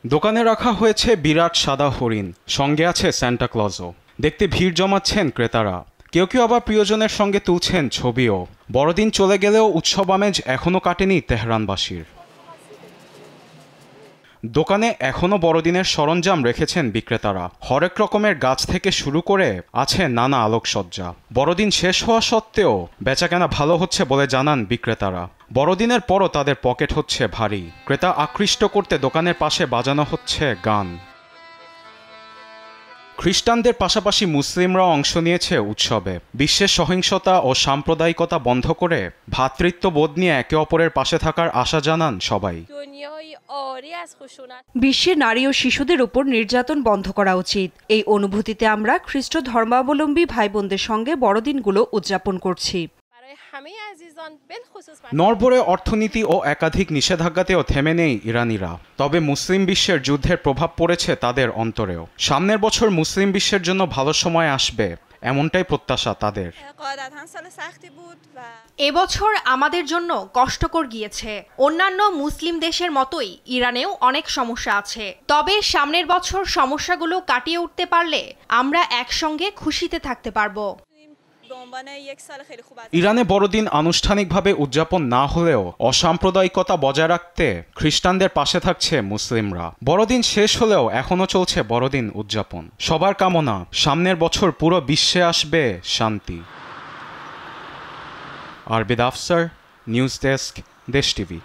দোকানে রাখা হয়েছে বিরাট সাদা হরিণ, সঙ্গে আছে সান্টা ক্লজও। দেখতে ভিড় জমাচ্ছেন ক্রেতারা, কেউ কেউ আবার প্রিয়জনের সঙ্গে তুলছেন ছবিও। বড়দিন চলে গেলেও উৎসব আমেজ এখনও কাটেনি তেহরানবাসীর। দোকানে এখনও বড়দিনের সরঞ্জাম রেখেছেন বিক্রেতারা। হরেক রকমের গাছ থেকে শুরু করে আছে নানা আলোকসজ্জা। বড়দিন শেষ হওয়া সত্ত্বেও বেচাকেনা ভালো হচ্ছে বলে জানান বিক্রেতারা। বড়দিনের পরও তাদের পকেট হচ্ছে ভারী। ক্রেতা আকৃষ্ট করতে দোকানের পাশে বাজানো হচ্ছে গান। খ্রিস্টানদের পাশাপাশি মুসলিমরাও অংশ নিয়েছে উৎসবে। বিশ্বের সহিংসতা ও সাম্প্রদায়িকতা বন্ধ করে ভ্রাতৃত্ববোধ নিয়ে একে অপরের পাশে থাকার আশা জানান সবাই। বিশ্বে নারী ও শিশুদের উপর নির্যাতন বন্ধ করা উচিত। এই অনুভূতিতে আমরা খ্রিস্ট ধর্মাবলম্বী ভাই বোনদের সঙ্গে বড়দিনগুলো উদযাপন করছি। নড়বড়ে অর্থনীতি ও একাধিক নিষেধাজ্ঞাতেও থেমে নেই ইরানিরা। তবে মুসলিম বিশ্বের যুদ্ধের প্রভাব পড়েছে তাদের অন্তরেও। সামনের বছর মুসলিম বিশ্বের জন্য ভালো সময় আসবে, এমনটাই প্রত্যাশা তাদের। এবছর আমাদের জন্য কষ্টকর গিয়েছে। অন্যান্য মুসলিম দেশের মতোই ইরানেও অনেক সমস্যা আছে। তবে সামনের বছর সমস্যাগুলো কাটিয়ে উঠতে পারলে আমরা একসঙ্গে খুশিতে থাকতে পারবো। ইরানে বড়দিন আনুষ্ঠানিকভাবে উদযাপন না হলেও অসাম্প্রদায়িকতা বজায় রাখতে খ্রিস্টানদের পাশে থাকছে মুসলিমরা। বড়দিন শেষ হলেও এখনও চলছে বড়দিন উদযাপন। সবার কামনা সামনের বছর পুরো বিশ্বে আসবে শান্তি। আরবিদ আফসার, নিউজ ডেস্ক, দেশ টিভি।